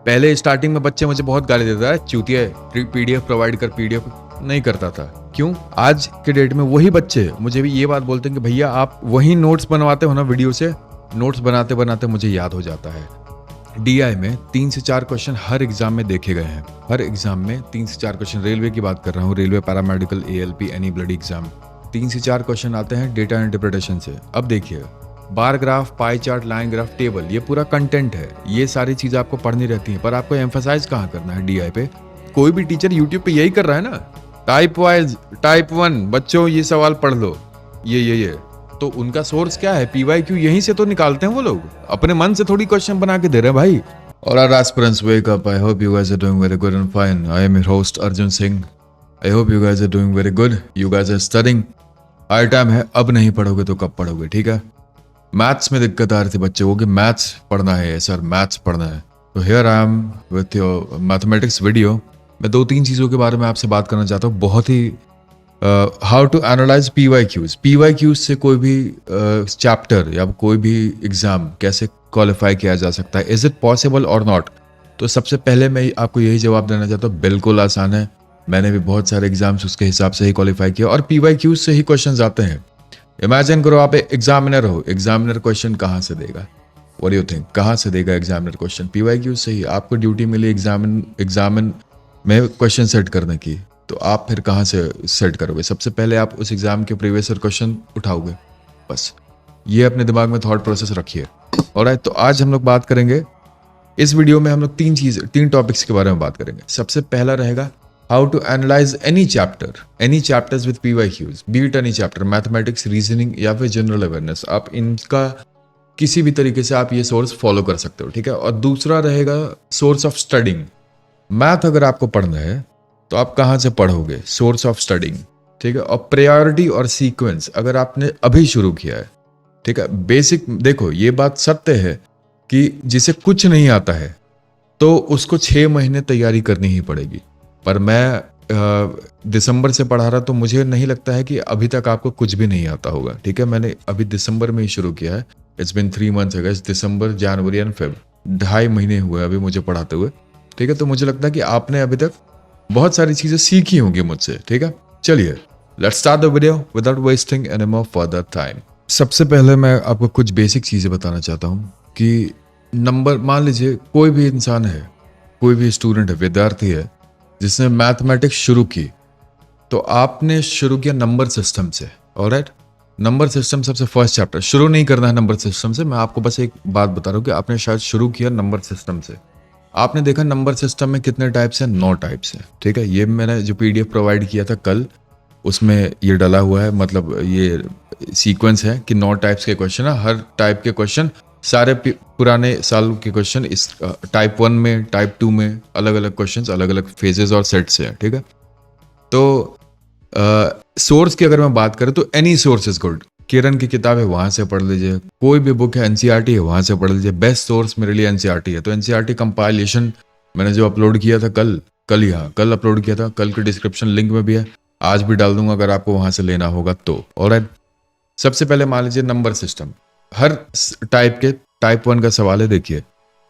पहले स्टार्टिंग में बच्चे मुझे बहुत गाली देता है, चूतिया है, पीडीएफ प्रोवाइड कर, पीडीएफ नहीं करता था। क्यों? आज के डेट में वही बच्चे मुझे भी ये बात बोलते हैं कि भैया आप वही नोट्स बनवाते हो ना वीडियो से, नोट्स बनाते बनाते मुझे याद हो जाता है। डीआई में 3 से 4 क्वेश्चन हर एग्जाम में देखे गए हैं, हर एग्जाम में 3 से 4 क्वेश्चन। रेलवे की बात कर रहा हूँ, railway, paramedical, ALP, any bloody exam, 3 से 4 क्वेश्चन आते हैं डेटा इंटरप्रिटेशन से। अब देखिए, bar graph, pie chart, line graph, table, ये पूरा कंटेंट है, ये सारी चीजें आपको पढ़नी रहती हैं, पर आपको एम्फसाइज कहाँ करना है डीआई पे? कोई भी टीचर यूट्यूब पे यही कर रहा है ना, टाइप वाइज, टाइप 1 बच्चों ये सवाल पढ़ लो, ये तो उनका सोर्स क्या है? पीवाईक्यू, यहीं से तो निकालते हैं वो लोग, अपने मन से थोड़ी क्वेश्चन बना के दे रहे हैं भाई। और our aspirants wake up, I hope you guys are doing very good and fine. I am your host Arjun Singh. I hope you guys are doing very good. You guys are studying. Her time है, अब नहीं पढ़ोगे तो कब पढ़ोगे, ठीक है? Maths में दिक्कत आ रही थी बच्चों को कि मैथ्स पढ़ना है सर, मैथ्स पढ़ना है, तो here I am with your mathematics video. मैं 2-3 चीज़ों के बारे में आपसे बात करना चाहता हूँ, बहुत ही how to analyse PYQs. PYQs से कोई भी चैप्टर या कोई भी एग्जाम कैसे क्वालिफाई किया जा सकता है, इज इट पॉसिबल और नॉट? तो सबसे पहले मैं आपको यही जवाब देना चाहता हूँ, बिल्कुल आसान है। मैंने भी बहुत सारे एग्जाम्स उसके हिसाब से ही क्वालिफाई किया और पीवाईक्यूज से ही क्वेश्चन आते हैं। इमेजिन करो आप एग्जामिनर हो, एग्जामिनर क्वेश्चन कहाँ से देगा? व्हाट डू यू थिंक, कहाँ से देगा एग्जामिनर क्वेश्चन? पीवाईक्यूज से ही। आपको ड्यूटी मिली एग्जामिन में क्वेश्चन सेट करने की, तो आप फिर कहाँ से सेट करोगे? सबसे पहले आप उस एग्जाम के प्रीवियस ईयर क्वेश्चन उठाओगे, बस ये अपने दिमाग में थॉट प्रोसेस रखिए। ऑलराइट, तो आज हम लोग बात करेंगे इस वीडियो में, हम लोग 3 टॉपिक्स के बारे में बात करेंगे। सबसे पहला रहेगा how to analyse any chapters with PYQs, be it any chapter, mathematics, reasoning या फिर जनरल अवेयरनेस। आप इनका किसी भी तरीके से आप ये सोर्स फॉलो कर सकते हो, ठीक है? और दूसरा रहेगा सोर्स ऑफ स्टडिंग। मैथ अगर आपको पढ़ना है तो आप कहाँ से पढ़ोगे? सोर्स ऑफ स्टडिंग, ठीक है? और प्रायोरिटी और सीक्वेंस अगर आपने अभी शुरू किया है, ठीक है? बेसिक देखो, ये बात सत्य है कि जिसे कुछ नहीं आता है तो उसको 6 महीने तैयारी करनी ही पड़ेगी। पर मैं दिसंबर से पढ़ा रहा, तो मुझे नहीं लगता है कि अभी तक आपको कुछ भी नहीं आता होगा, ठीक है? मैंने अभी दिसंबर में ही शुरू किया है, इट्स बिन 3 मंथ्स है guys, December, January and Feb, 2.5 महीने हुए अभी मुझे पढ़ाते हुए, ठीक है? तो मुझे लगता है कि आपने अभी तक बहुत सारी चीजें सीखी होंगी मुझसे, ठीक है? चलिए, let's start the video without wasting any more further time. सबसे पहले मैं आपको कुछ बेसिक चीजें बताना चाहता हूँ कि नंबर, मान लीजिए कोई भी इंसान है, कोई भी स्टूडेंट है, विद्यार्थी है, जिसने मैथमेटिक्स शुरू की, तो आपने शुरू किया नंबर सिस्टम से। ऑलराइट, नंबर सिस्टम सबसे फर्स्ट चैप्टर। शुरू नहीं करना है नंबर सिस्टम से, मैं आपको बस एक बात बता रहा हूँ कि आपने शायद शुरू किया नंबर सिस्टम से। आपने देखा नंबर सिस्टम में कितने टाइप्स हैं? 9 टाइप्स हैं, ठीक है? ये मैंने जो पीडीएफ प्रोवाइड किया था कल, उसमें ये डला हुआ है, मतलब ये सीक्वेंस है कि 9 टाइप्स के क्वेश्चन है। हर टाइप के क्वेश्चन, सारे पुराने साल के क्वेश्चन इस टाइप 1 में, टाइप 2 में अलग अलग क्वेश्चंस, अलग अलग फेजेस और सेट्स हैं, ठीक है? तो सोर्स की अगर मैं बात करूं तो एनी सोर्स इज गुड। किरण की किताब है, वहां से पढ़ लीजिए। कोई भी बुक है, एनसीईआरटी है, वहां से पढ़ लीजिए। बेस्ट सोर्स मेरे लिए एनसीईआरटी है। तो एनसीईआरटी कंपाइलेशन मैंने जो अपलोड किया था कल अपलोड किया था, कल के डिस्क्रिप्शन लिंक में भी है, आज भी डाल दूंगा अगर आपको वहां से लेना होगा तो। ऑलराइट, सबसे पहले मान लीजिए नंबर सिस्टम, हर टाइप के, टाइप 1 का सवाल है, देखिए,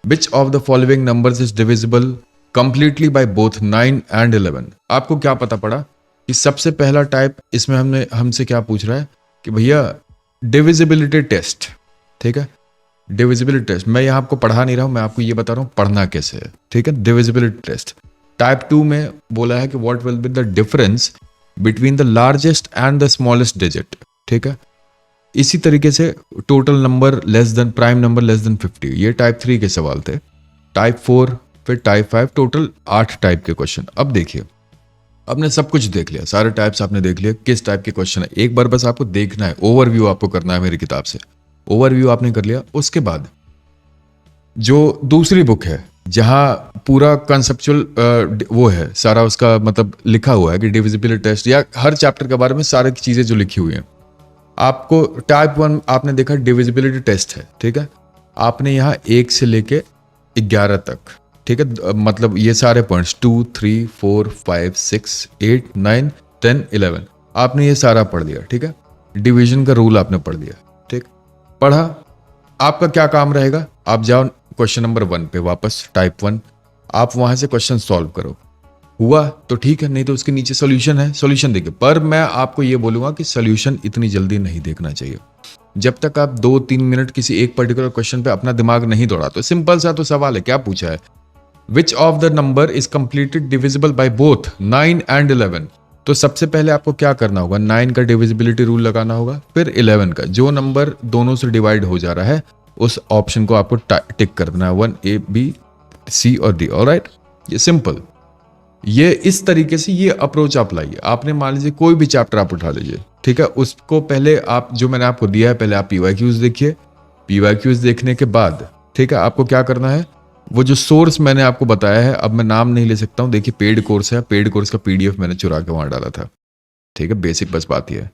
which of the following numbers is divisible completely by both 9 and 11। आपको क्या पता पड़ा कि सबसे पहला टाइप इसमें हमसे क्या पूछ रहा है कि भैया डिविजिबिलिटी टेस्ट, ठीक है? डिविजिबिलिटी टेस्ट मैं यहाँ आपको पढ़ा नहीं रहा हूँ, मैं आपको ये बता रहा हूँ पढ़ना कैसे है, ठीक है? डिविजिबिलिटी टेस्ट टाइप 2 में बोला है कि what will be the difference between the largest and the smallest digit, ठीक है? इसी तरीके से total number less than, prime number less than 50, ये टाइप 3 के सवाल थे। टाइप 4, फिर टाइप 5, टोटल 8 टाइप के क्वेश्चन। अब देखिए, आपने सब कुछ देख लिया, सारे टाइप्स आपने देख लिया, किस टाइप के क्वेश्चन है, एक बार बस आपको देखना है, ओवरव्यू आपको करना है मेरी किताब से। ओवरव्यू आपने कर लिया, उसके बाद जो दूसरी बुक है जहां पूरा कंसेप्चुअल वो है सारा, उसका मतलब लिखा हुआ है कि डिविजिबिलिटी टेस्ट या हर चैप्टर के बारे में सारी चीजें जो लिखी हुई हैं। आपको टाइप 1 आपने देखा डिविजिबिलिटी टेस्ट है, ठीक है? आपने यहाँ 1 से लेके 11 तक, ठीक है? मतलब ये सारे पॉइंट्स 2, 3, 4, 5, 6, 8, 9, 10, 11 आपने ये सारा पढ़ लिया, ठीक है? डिवीजन का रूल आपने पढ़ लिया, ठीक? पढ़ा, आपका क्या काम रहेगा? आप जाओ क्वेश्चन नंबर 1 पे वापस, टाइप 1। आप वहां से क्वेश्चन सॉल्व करो। हुआ तो ठीक है, नहीं तो उसके नीचे सोल्यूशन है, सोल्यूशन देखिए। पर मैं आपको ये बोलूंगा कि सोल्यूशन इतनी जल्दी नहीं देखना चाहिए। जब तक आप 2-3 मिनट किसी एक पर्टिकुलर क्वेश्चन पे अपना दिमाग नहीं दौड़ाते। सिंपल सा तो सवाल है, क्या पूछा है, which of the number is completed divisible by both 9 and 11। तो सबसे पहले आपको क्या करना होगा, 9 का डिविजिबिलिटी रूल लगाना होगा, फिर 11 का। जो नंबर दोनों से डिवाइड हो जा रहा है उस ऑप्शन को आपको टिक कर देना है, 1 A B C और D। ऑलराइट, ये सिंपल। ये इस तरीके से ये अप्रोच आप लाइए। आपने मान लीजिए कोई भी चैप्टर आप उठा लीजिए, ठीक है, उसको पहले आप, जो मैंने आपको दिया है, पहले आप पीवाईक्यूज देखिए। पीवाईक्यूज देखने के बाद, ठीक है, आपको क्या करना है, वो जो सोर्स मैंने आपको बताया है, अब मैं नाम नहीं ले सकता हूं, देखिए पेड कोर्स है, पेड कोर्स का PDF मैंने चुरा के वहां डाला था, ठीक है। बेसिक बस बात यह है,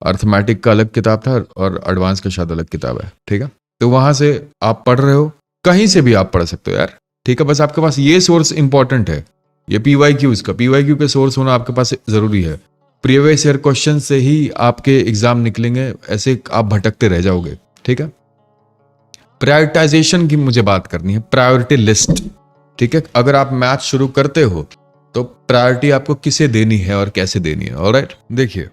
अर्थमेटिक का अलग किताब था और एडवांस का शायद अलग किताब है, ठीक है। तो वहां से आप पढ़ रहे हो, कहीं से भी आप पढ़ सकते हो यार, ठीक है। बस आपके पास ये सोर्स इंपॉर्टेंट है, ये पीवाईक्यूज का, पीवाईक्यू के सोर्स होना आपके पास जरूरी है। प्रीवियस ईयर क्वेश्चन से ही आपके एग्जाम निकलेंगे, ऐसे आप भटकते रह जाओगे, ठीक है। प्रायोरिटाइजेशन की मुझे बात करनी है, प्रायोरिटी लिस्ट, ठीक है। अगर आप मैथ शुरू करते हो तो प्रायोरिटी आपको किसे देनी है और कैसे देनी है। ऑलराइट, देखिए,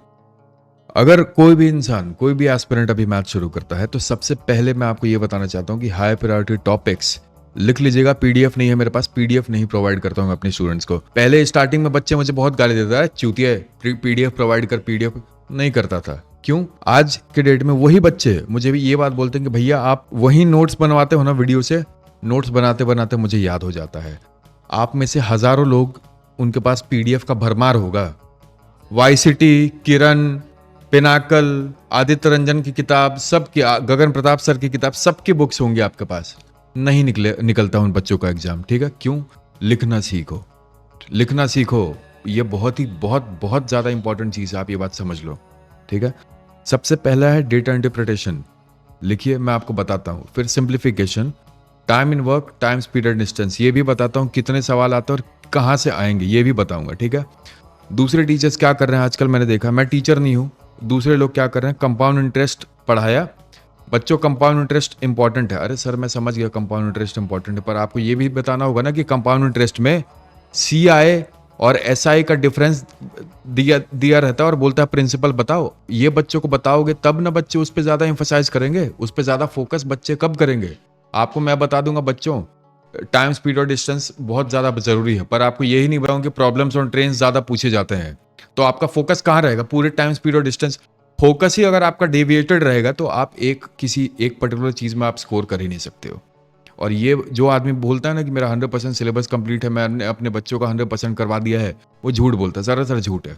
अगर कोई भी इंसान, कोई भी एस्पिरेंट अभी मैथ शुरू करता है तो सबसे पहले मैं आपको यह बताना चाहता हूं कि हाई प्रायोरिटी टॉपिक्स लिख लीजिएगा। PDF नहीं है मेरे पास, PDF नहीं प्रोवाइड करता हूं अपने स्टूडेंट्स को। पहले स्टार्टिंग में बच्चे मुझे बहुत गाली देता है, चूतिया PDF प्रोवाइड कर, PDF नहीं करता था। क्यों? आज के डेट में वही बच्चे मुझे भी ये बात बोलते हैं कि भैया आप वही नोट्स बनवाते हो ना वीडियो से, नोट्स बनाते बनाते मुझे याद हो जाता है। आप में से हजारों लोग, उनके पास PDF का भरमार होगा। वाईसीटी, किरण, पिनाकल, आदित्य रंजन की किताब, सबकी, गगन प्रताप सर की किताब, सबकी बुक्स होंगी आपके पास। नहीं निकलता उन बच्चों का एग्जाम, ठीक है। क्यों? लिखना सीखो, लिखना सीखो। ये बहुत ज्यादा इंपॉर्टेंट चीज है, आप ये बात समझ लो, ठीक है। सबसे पहला है डेटा इंटरप्रिटेशन, लिखिए, मैं आपको बताता हूं। फिर simplification, time in work, time speed and distance, ये भी बताता हूं कितने सवाल आते हैं और कहां से आएंगे, ये भी बताऊंगा, ठीक है। दूसरे टीचर्स क्या कर रहे हैं आजकल, मैंने देखा, मैं टीचर नहीं हूं, दूसरे लोग क्या कर रहे हैं, कंपाउंड इंटरेस्ट पढ़ाया बच्चों, कंपाउंड इंटरेस्ट इंपॉर्टेंट है। अरे सर मैं समझ गया कंपाउंड इंटरेस्ट इंपॉर्टेंट है, पर आपको ये भी बताना होगा ना कि कंपाउंड इंटरेस्ट में CI और SI का डिफरेंस दिया रहता है और बोलता है प्रिंसिपल बताओ। ये बच्चों को बताओगे तब ना बच्चे उस पर ज्यादा इंफोसाइज करेंगे, उस पर ज्यादा फोकस बच्चे कब करेंगे। आपको मैं बता दूंगा बच्चों, टाइम स्पीड और डिस्टेंस बहुत ज्यादा जरूरी है, पर आपको यही नहीं बताऊंगा कि प्रॉब्लम्स और ट्रेन ज्यादा पूछे जाते हैं। तो आपका फोकस कहाँ रहेगा पूरे टाइम स्पीड और डिस्टेंस? फोकस ही अगर आपका डेविएटेड रहेगा तो आप किसी एक पर्टिकुलर चीज में आप स्कोर कर ही नहीं सकते हो। और ये जो आदमी बोलता है ना कि मेरा 100% सिलेबस कंप्लीट है, मैंने अपने बच्चों का 100% करवा दिया है, वो झूठ बोलता है, सरासर झूठ है।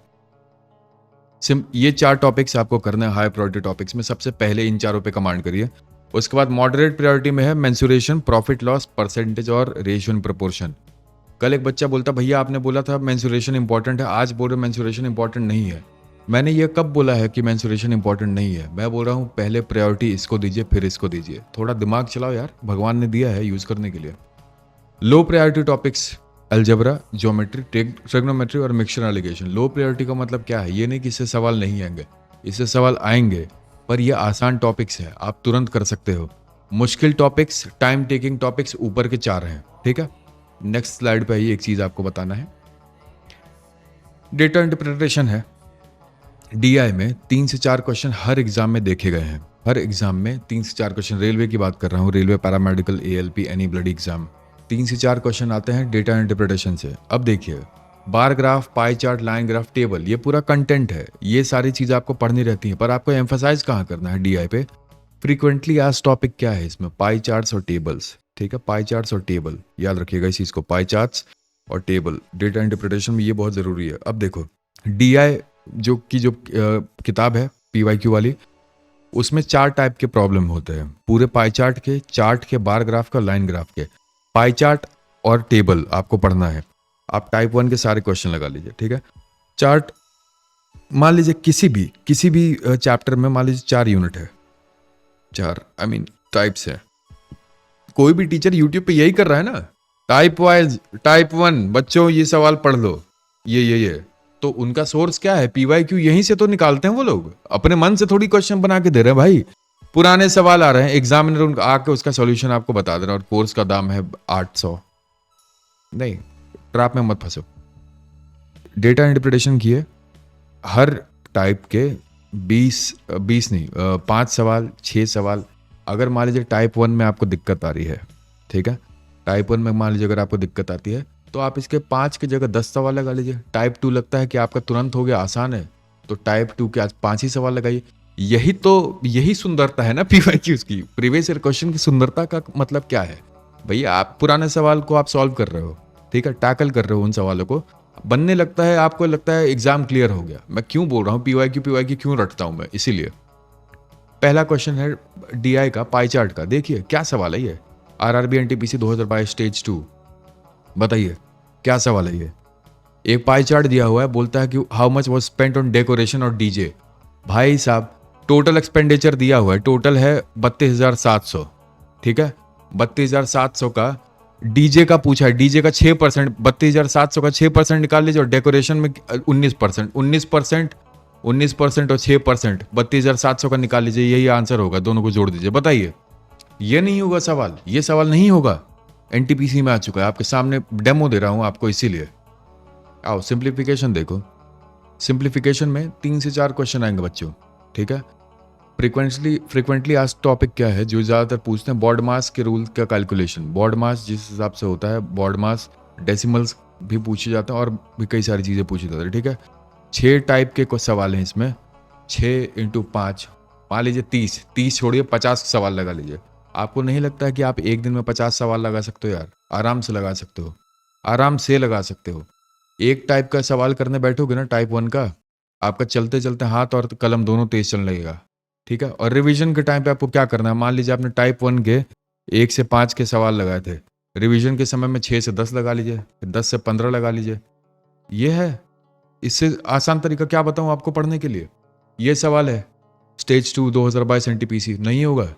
ये 4 टॉपिक्स आपको करना है हाई प्रायोरिटी टॉपिक्स में। सबसे पहले इन चारों पे कमांड करिए। उसके बाद मॉडरेट प्रायोरिटी में है मेंसुरेशन, प्रॉफिट लॉस, परसेंटेज और रेशियो इन प्रोपोर्शन। कल एक बच्चा बोलता भैया आपने बोला था मेंसुरेशन इंपॉर्टेंट है, आज बोल रहे मेंसुरेशन इंपॉर्टेंट नहीं है। मैंने ये कब बोला है कि मेंसुरेशन इंपॉर्टेंट नहीं है? मैं बोल रहा हूँ पहले प्रायोरिटी इसको दीजिए फिर इसको दीजिए। थोड़ा दिमाग चलाओ यार, भगवान ने दिया है यूज करने के लिए। Low priority topics, algebra, geometry, trigonometry और मिक्सचर एलिगेशन। लो प्रायोरिटी का मतलब क्या है? ये नहीं कि इससे सवाल नहीं आएंगे, इससे सवाल आएंगे, पर ये आसान टॉपिक्स है, आप तुरंत कर सकते हो। मुश्किल टॉपिक्स, टाइम टेकिंग टॉपिक्स ऊपर के 4 हैं, ठीक है। नेक्स्ट स्लाइड पे आइए, एक चीज आपको बताना है, डेटा इंटरप्रिटेशन है। DI में 3 से 4 क्वेश्चन हर एग्जाम में देखे गए हैं, हर एग्जाम में 3 से 4 क्वेश्चन। रेलवे की बात कर रहा हूँ, railway, paramedical, ALP, any bloody exam, 3 से 4 क्वेश्चन आते हैं डेटा इंटरप्रिटेशन से। अब देखिए, bar graph, pie chart, line graph, table, ये पूरा कंटेंट है, ये सारी चीज आपको पढ़नी रहती है, पर आपको एम्फसाइज कहाँ करना है DI पे? फ्रीक्वेंटली आज टॉपिक क्या है इसमें? पाई चार्ट्स और टेबल्स, ठीक है। पाई चार्ट्स और टेबल, याद रखिएगा इस चीज को, पाई चार्ट्स और टेबल डेटा इंटरप्रिटेशन में ये बहुत जरूरी है। अब देखो, DI जो किताब है PYQ वाली, उसमें 4 टाइप के प्रॉब्लम होते हैं, पूरे पाई चार्ट के, बार ग्राफ का, लाइन ग्राफ के। पाई चार्ट और टेबल आपको पढ़ना है। आप टाइप 1 के सारे क्वेश्चन लगा लीजिए, ठीक है। चार्ट, मान लीजिए किसी भी चैप्टर में मान लीजिए 4 यूनिट है, 4 टाइप्स है। कोई भी टीचर यूट्यूब पे यही कर रहा है ना, टाइप वाइज, टाइप 1 बच्चों ये सवाल पढ़ लो, ये तो उनका सोर्स क्या है? PYQ, यहीं से तो निकालते हैं वो लोग, अपने मन से थोड़ी क्वेश्चन बना के दे रहे हैं भाई। पुराने सवाल आ रहे हैं, एग्जामिनर आके उसका सॉल्यूशन आपको बता दे रहा है, और कोर्स का दाम है 800। नहीं, ट्रैप में मत फंसो। डेटा इंटरप्रिटेशन की है, हर टाइप के 20 नहीं 5 सवाल 6 सवाल। अगर मान लीजिए टाइप 1 में आपको दिक्कत आ रही है, ठीक है, टाइप 1 में मान लीजिए अगर आपको दिक्कत आती है तो आप इसके 5 की जगह 10 सवाल लगा लीजिए। टाइप 2 लगता है कि आपका तुरंत हो गया, आसान है, तो टाइप 2 के आज 5 ही सवाल लगाइए। यही सुंदरता है ना पीवाईक्यूज की। प्रीवियस ईयर क्वेश्चन की सुंदरता का मतलब क्या है भैया? आप पुराने सवाल को आप सॉल्व कर रहे हो, ठीक है, टैकल कर रहे हो उन सवालों को, बनने लगता है आपको लगता है एग्जाम क्लियर हो गया। मैं क्यों बोल रहा हूँ पीवाईक्यू क्यों रटता हूं मैं, इसीलिए। पहला क्वेश्चन है डीआई का, पाई चार्ट का। देखिए क्या सवाल है ये, आरआरबी एनटीपीसी 2022 स्टेज 2। बताइए क्या सवाल है ये। एक पाई चार्ट दिया हुआ है, बोलता है कि how much was spent on decoration और डीजे। भाई साहब टोटल एक्सपेंडिचर दिया हुआ है, टोटल है 32,700, ठीक है, 32,700 का डीजे का पूछा है, डीजे का 6%, 32,700 का 6% निकाल लीजिए, और डेकोरेशन में 19%, 19% और 6%, 32,700 का निकाल लीजिए, यही आंसर होगा, दोनों को जोड़ दीजिए। बताइए ये नहीं होगा सवाल, ये सवाल नहीं होगा। एनटीपीसी में आ चुका है, आपके सामने डेमो दे रहा हूं आपको, इसीलिए। आओ सिंप्लीफिकेशन देखो, सिंप्लीफिकेशन में 3 से 4 क्वेश्चन आएंगे बच्चों, ठीक है। फ्रिक्वेंटली आज टॉपिक क्या है जो ज़्यादातर पूछते हैं, बॉड मास के रूल का कैलकुलेशन। बॉड मास जिस हिसाब से होता है, बॉड मास डेसिमल्स भी पूछे जाते हैं और भी कई सारी चीज़ें पूछी जाती है, ठीक है। 6 टाइप के कुछ सवाल हैं इसमें, 6 × 5, मान लीजिए 30 छोड़िए 50 सवाल लगा लीजिए। आपको नहीं लगता है कि आप एक दिन में 50 सवाल लगा सकते हो? यार आराम से लगा सकते हो, आराम से लगा सकते हो। एक टाइप का सवाल करने बैठोगे ना, टाइप 1 का, आपका चलते चलते हाथ और कलम दोनों तेज चलने लगेगा, ठीक है। और रिवीजन के टाइम पे आपको क्या करना है, मान लीजिए आपने टाइप 1 के 1 से 5 के सवाल लगाए थे, रिवीजन के समय में 6 से 10 लगा लीजिए, 10 से 15 लगा लीजिए। ये है, इससे आसान तरीका क्या बताऊं आपको पढ़ने के लिए? ये सवाल है स्टेज 2 2022 एनटीपीसी। नहीं होगा?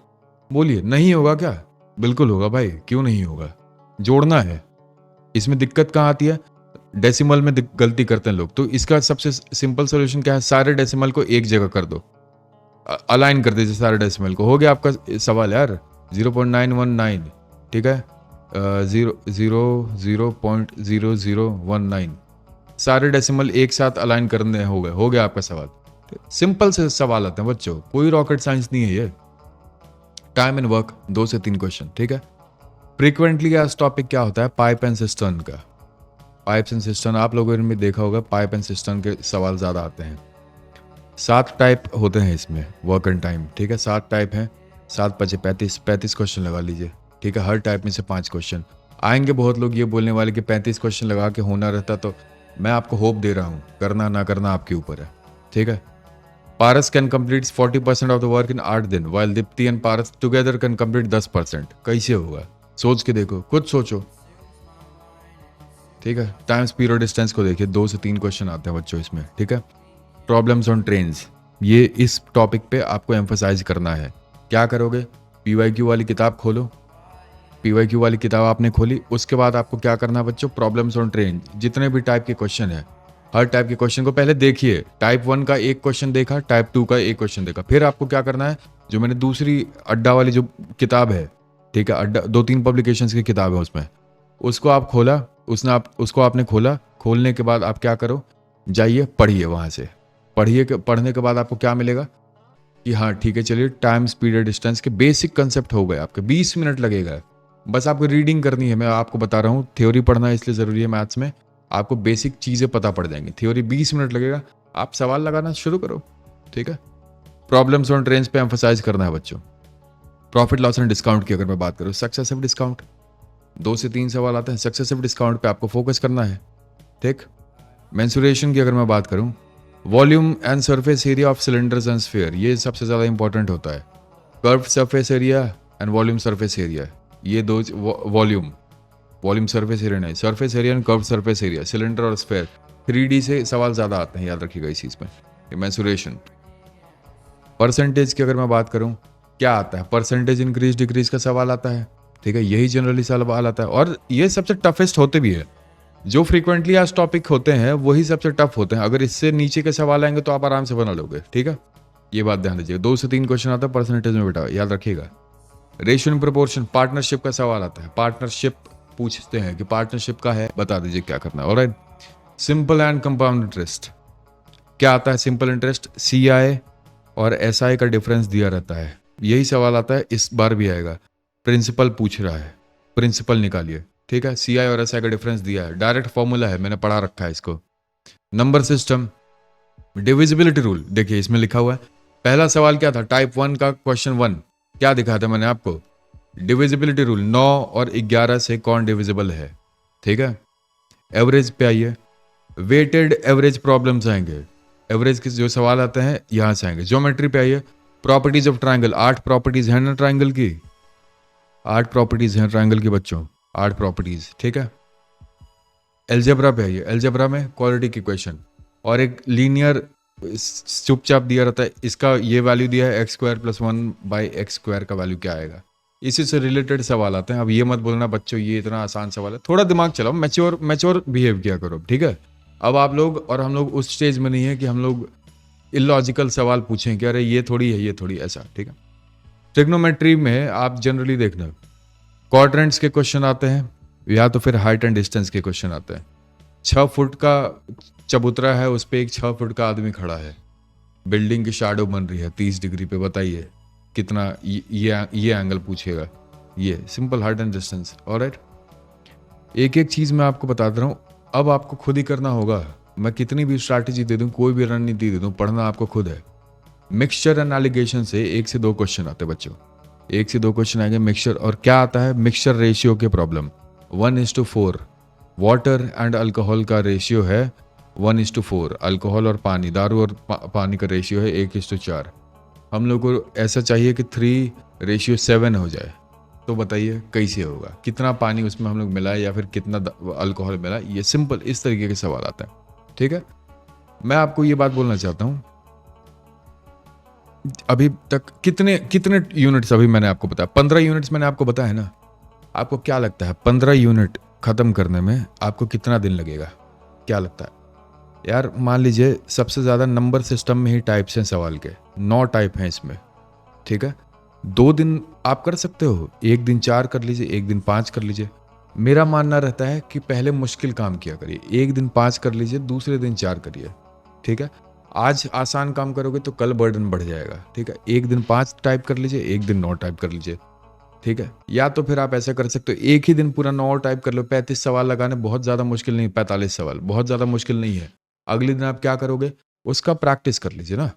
बोलिए नहीं होगा क्या? बिल्कुल होगा भाई, क्यों नहीं होगा? जोड़ना है। इसमें दिक्कत कहाँ आती है? डेसिमल में गलती करते हैं लोग। तो इसका सबसे सिंपल सोल्यूशन क्या है, सारे डेसिमल को एक जगह कर दो, अलाइन कर दीजिए सारे डेसिमल को, हो गया आपका सवाल यार। 0.919, ठीक है, 0.0019, सारे डेसिमल एक साथ अलाइन करने हो गया आपका सवाल। सिंपल से सवाल आते हैं बच्चों, कोई रॉकेट साइंस नहीं है ये। टाइम एंड वर्क 2 से 3 क्वेश्चन, ठीक है। फ्रीक्वेंटली आज टॉपिक क्या होता है, पाइप एंड सिस्टर्न का। पाइप्स एंड सिस्टर्न आप लोगों ने भी देखा होगा, पाइप एंड सिस्टर्न के सवाल ज़्यादा आते हैं। 7 टाइप होते हैं इसमें, वर्क एंड टाइम, ठीक है, 7 टाइप हैं। 7 × 5 = 35 क्वेश्चन लगा लीजिए, ठीक है। हर टाइप में से 5 क्वेश्चन आएंगे। बहुत लोग ये बोलने वाले कि 35 क्वेश्चन लगा के होना रहता, तो मैं आपको होप दे रहा हूँ, करना ना करना आपके ऊपर है, ठीक है। Paras can complete 40% of the work in 8 दिन, while Deepti and Paras together can complete 10%। कैसे होगा? सोच के देखो, खुद सोचो, ठीक है। टाइम स्पीड और डिस्टेंस को देखिए, 2 से 3 क्वेश्चन आते हैं बच्चों इसमें, ठीक है। प्रॉब्लम्स ऑन ट्रेन्स, ये इस टॉपिक पे आपको एम्फसाइज करना है। क्या करोगे, पीवाईक्यू वाली किताब खोलो, पीवाईक्यू वाली किताब आपने खोली, उसके बाद आपको क्या करना है बच्चों, प्रॉब्लम्स ऑन ट्रेन, जितने भी टाइप के क्वेश्चन है, हर टाइप के क्वेश्चन को पहले देखिए। टाइप 1 का एक क्वेश्चन देखा, टाइप 2 का एक क्वेश्चन देखा, फिर आपको क्या करना है, जो मैंने दूसरी अड्डा वाली जो किताब है, ठीक है, अड्डा 2-3 पब्लिकेशंस की किताब है उसमें, उसको आप खोला, उसको आपने खोला, खोलने के बाद आप क्या करो, जाइए पढ़िए, वहाँ से पढ़िए। पढ़ने के बाद आपको क्या मिलेगा कि हाँ ठीक है, चलिए टाइम स्पीड और डिस्टेंस के बेसिक कंसेप्ट हो गए आपके। 20 मिनट लगेगा, बस आपको रीडिंग करनी है। मैं आपको बता रहा हूँ, थ्योरी पढ़ना इसलिए ज़रूरी है मैथ्स में, आपको बेसिक चीज़ें पता पड़ जाएंगी। थ्योरी 20 मिनट लगेगा, आप सवाल लगाना शुरू करो, ठीक है। प्रॉब्लम्स ऑन ट्रेन्स पे एम्फसाइज करना है बच्चों। प्रॉफिट लॉस एंड डिस्काउंट की अगर मैं बात करूँ, सक्सेसिव डिस्काउंट, 2 से 3 सवाल आते हैं, सक्सेसिव डिस्काउंट पे आपको फोकस करना है, ठीक। मेंसुरेशन की अगर मैं बात करूं, volume and surface area of cylinders and sphere, ये सबसे ज़्यादा इंपॉर्टेंट होता है। Curve surface area and volume surface area, ये दो, वॉल्यूम सरफेस एरिया नहीं, surface area and curve surface area, cylinder और स्फीयर, 3D से सवाल ज़्यादा आते हैं, याद रखिएगा इस चीज़ में। मेंसुरेशन, परसेंटेज की अगर मैं बात करूं, क्या आता है, परसेंटेज इंक्रीज डिक्रीज का सवाल आता है, ठीक है, यही जनरली सवाल आता है, और ये सबसे टफेस्ट होते भी है। जो फ्रीक्वेंटली आज टॉपिक होते हैं वही सबसे टफ होते हैं। अगर इससे नीचे के सवाल आएंगे तो आप आराम से बना लोगे, ठीक है, ये बात ध्यान दीजिए। 2 से 3 क्वेश्चन आता है परसेंटेज में बेटा, याद रखिएगा। रेशियो इन प्रोपोर्शन, पार्टनरशिप का सवाल आता है, पार्टनरशिप पूछते हैं कि पार्टनरशिप का है, बता दीजिए क्या करना है। Alright, simple and compound interest क्या आता है? सिंपल इंटरेस्ट CI और SI का डिफरेंस दिया रहता है। यही सवाल आता है, इस बार भी आएगा। प्रिंसिपल पूछ रहा है, प्रिंसिपल निकालिए, ठीक है। CI और SI का डिफरेंस दिया है, डायरेक्ट फॉर्मूला है, मैंने पढ़ा रखा है इसको। नंबर सिस्टम, डिविजिबिलिटी रूल, देखिए इसमें लिखा हुआ है। पहला सवाल क्या था? टाइप 1 का क्वेश्चन 1 क्या दिखाया था मैंने आपको? डिविजिबिलिटी रूल, 9 और 11 से कौन डिविजिबल है, ठीक है। एवरेज पे आइए, वेटेड एवरेज प्रॉब्लम्स आएंगे, एवरेज के जो सवाल आते हैं यहां से आएंगे। ज्योमेट्री पे आइए, प्रॉपर्टीज ऑफ ट्राइंगल, 8 प्रॉपर्टीज हैं ना ट्राइंगल की, 8 प्रॉपर्टीज हैं ट्राइंगल की बच्चों, 8 प्रॉपर्टीज, ठीक है। एलजेब्रा पे आइए, एलजेब्रा में क्वालिटी की क्वेश्चन और एक लीनियर चुपचाप दिया रहता है, इसका ये वैल्यू दिया है x² + 1/x² का वैल्यू क्या आएगा। इसी से रिलेटेड सवाल आते हैं। अब ये मत बोलना बच्चों ये इतना आसान सवाल है, थोड़ा दिमाग चलाओ, मैच्योर बिहेव किया करो, ठीक है। अब आप लोग और हम लोग उस स्टेज में नहीं है कि हम लोग इलॉजिकल सवाल पूछें कि अरे ये थोड़ी है, ये थोड़ी ऐसा, ठीक है। ट्रिग्नोमेट्री में आप जनरली देखना क्वाड्रेंट्स के क्वेश्चन आते हैं या तो फिर हाइट एंड डिस्टेंस के क्वेश्चन आते हैं। 6 फुट का चबूतरा है, उस पर एक 6 फुट का आदमी खड़ा है, बिल्डिंग की शैडो बन रही है 30 डिग्री पे, बताइए कितना ये एंगल पूछेगा। ये simple height and distance. Alright, एक एक चीज मैं आपको बता रहा हूँ, अब आपको खुद ही करना होगा। मैं कितनी भी स्ट्रैटेजी दे दूं, कोई भी रणनीति दे दूं, पढ़ना आपको खुद है। मिक्सचर एंड एलिगेशन से 1 से 2 क्वेश्चन आते हैं बच्चों, 1 से 2 क्वेश्चन आएंगे मिक्सचर। और क्या आता है? मिक्सचर रेशियो के प्रॉब्लम, 1:4। वाटर एंड अल्कोहल का रेशियो है 1:4, अल्कोहल और पानी, दारू और पानी का रेशियो है 1:4। हम लोग को ऐसा चाहिए कि 3:7 हो जाए, तो बताइए कैसे होगा? कितना पानी उसमें हम लोग मिलाए या फिर कितना अल्कोहल मिला? ये सिंपल इस तरीके के सवाल आते हैं, ठीक है। मैं आपको ये बात बोलना चाहता हूं, अभी तक कितने यूनिट्स अभी मैंने आपको बताया? 15 यूनिट्स मैंने आपको बताया है ना। आपको क्या लगता है 15 यूनिट खत्म करने में आपको कितना दिन लगेगा? क्या लगता है यार? मान लीजिए सबसे ज्यादा नंबर सिस्टम में ही टाइप्स हैं सवाल के, 9 टाइप हैं इसमें, ठीक है। 2 दिन आप कर सकते हो, 1 दिन 4 कर लीजिए, 1 दिन 5 कर लीजिए। मेरा मानना रहता है कि पहले मुश्किल काम किया करिए, 1 दिन 5 कर लीजिए, दूसरे दिन 4 करिए, ठीक है। आज आसान काम करोगे तो कल बर्डन बढ़ जाएगा, ठीक है। 1 दिन 5 टाइप कर लीजिए, 1 दिन 9 टाइप कर लीजिए, ठीक है। या तो फिर आप ऐसा कर सकते हो, एक ही दिन पूरा 9 टाइप कर लो। 35 सवाल लगाने बहुत ज़्यादा मुश्किल नहीं, 45 सवाल बहुत ज़्यादा मुश्किल नहीं है। अगले दिन आप क्या करोगे? उसका प्रैक्टिस कर लीजिए ना,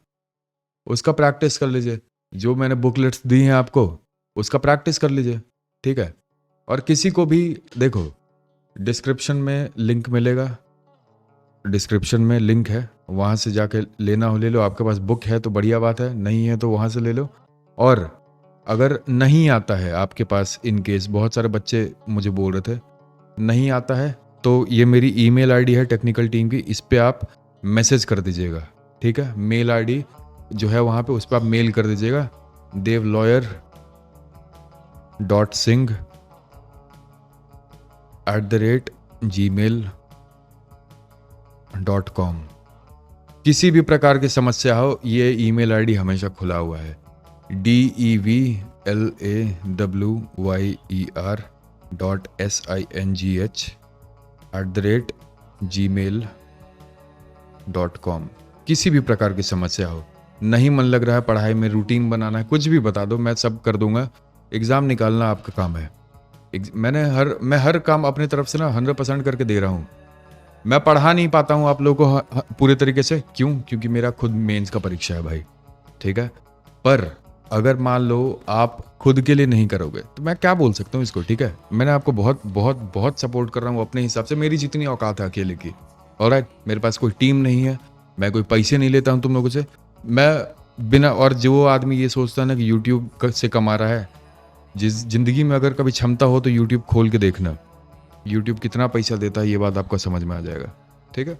उसका प्रैक्टिस कर लीजिए। जो मैंने बुकलेट्स दी हैं आपको, उसका प्रैक्टिस कर लीजिए, ठीक है। और किसी को भी देखो, डिस्क्रिप्शन में लिंक मिलेगा, डिस्क्रिप्शन में लिंक है, वहाँ से जाके लेना हो ले लो। आपके पास बुक है तो बढ़िया बात है, नहीं है तो वहाँ से ले लो। और अगर नहीं आता है आपके पास, इन केस बहुत सारे बच्चे मुझे बोल रहे थे नहीं आता है, तो ये मेरी ईमेल आईडी है टेक्निकल टीम की, इस पे आप मैसेज कर दीजिएगा, ठीक है। मेल आईडी जो है वहाँ पे, उस पर आप मेल कर दीजिएगा, devlawyer.singh@gmail.com। किसी भी प्रकार की समस्या हो, ये ईमेल आईडी हमेशा खुला हुआ है, devlawyer.singh@gmail.com। किसी भी प्रकार की समस्या हो, नहीं मन लग रहा है पढ़ाई में, रूटीन बनाना है, कुछ भी बता दो, मैं सब कर दूंगा। एग्जाम निकालना आपका काम है। मैं हर काम अपनी तरफ से ना 100% करके दे रहा हूँ। मैं पढ़ा नहीं पाता हूँ आप लोगों को पूरे तरीके से, क्यों? क्योंकि मेरा खुद मेंस का परीक्षा है भाई, ठीक है। पर अगर मान लो आप खुद के लिए नहीं करोगे तो मैं क्या बोल सकता हूँ इसको, ठीक है। मैंने आपको बहुत बहुत बहुत सपोर्ट कर रहा हूँ अपने हिसाब से, मेरी जितनी औकात है अकेले की। ऑलराइट, मेरे पास कोई टीम नहीं है, मैं कोई पैसे नहीं लेता हूँ तुम लोगों से, मैं बिना। और जो आदमी ये सोचता है ना कि यूट्यूब से कमा रहा है, जिस जिंदगी में अगर कभी क्षमता हो तो यूट्यूब खोल के देखना, यूट्यूब कितना पैसा देता है, ये बात आपको समझ में आ जाएगा, ठीक है।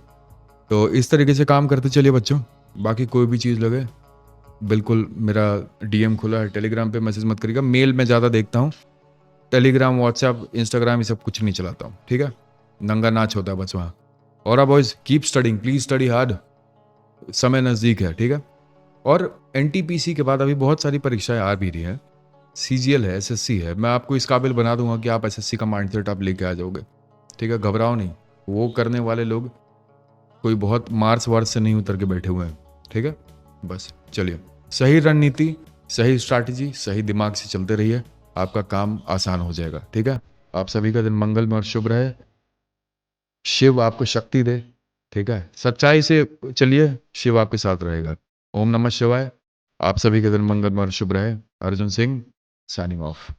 तो इस तरीके से काम करते चलिए बच्चों। बाकी कोई भी चीज़ लगे, बिल्कुल मेरा DM खुला है, टेलीग्राम पे मैसेज मत करिएगा, मेल में ज़्यादा देखता हूँ, टेलीग्राम, व्हाट्सएप, इंस्टाग्राम ये सब कुछ नहीं चलाता हूँ, ठीक है। नंगा नाच होता है बस वहाँ। और boys keep studying, please study hard, समय नज़दीक है, ठीक है। और NTPC के बाद अभी बहुत सारी परीक्षाएं आ भी रही हैं, CGL है, SSC है, मैं आपको इस काबिल बना दूंगा कि आप SSC का माइंडसेट आप लेके आ जाओगे। ठीक है, घबराओ नहीं, वो करने वाले लोग कोई बहुत मार्स वार्स से नहीं उतर के बैठे हुए हैं। ठीक है, बस चलिए, सही रणनीति, सही स्ट्रैटेजी, सही दिमाग से चलते रहिए, आपका काम आसान हो जाएगा। ठीक है, आप सभी का दिन मंगलमय और शुभ रहे, शिव आपको शक्ति दे। ठीक है, सच्चाई से चलिए, शिव आपके साथ रहेगा। ओम नमः शिवाय। आप सभी के दिन मंगलमय और शुभ रहे। Arjun Singh signing off.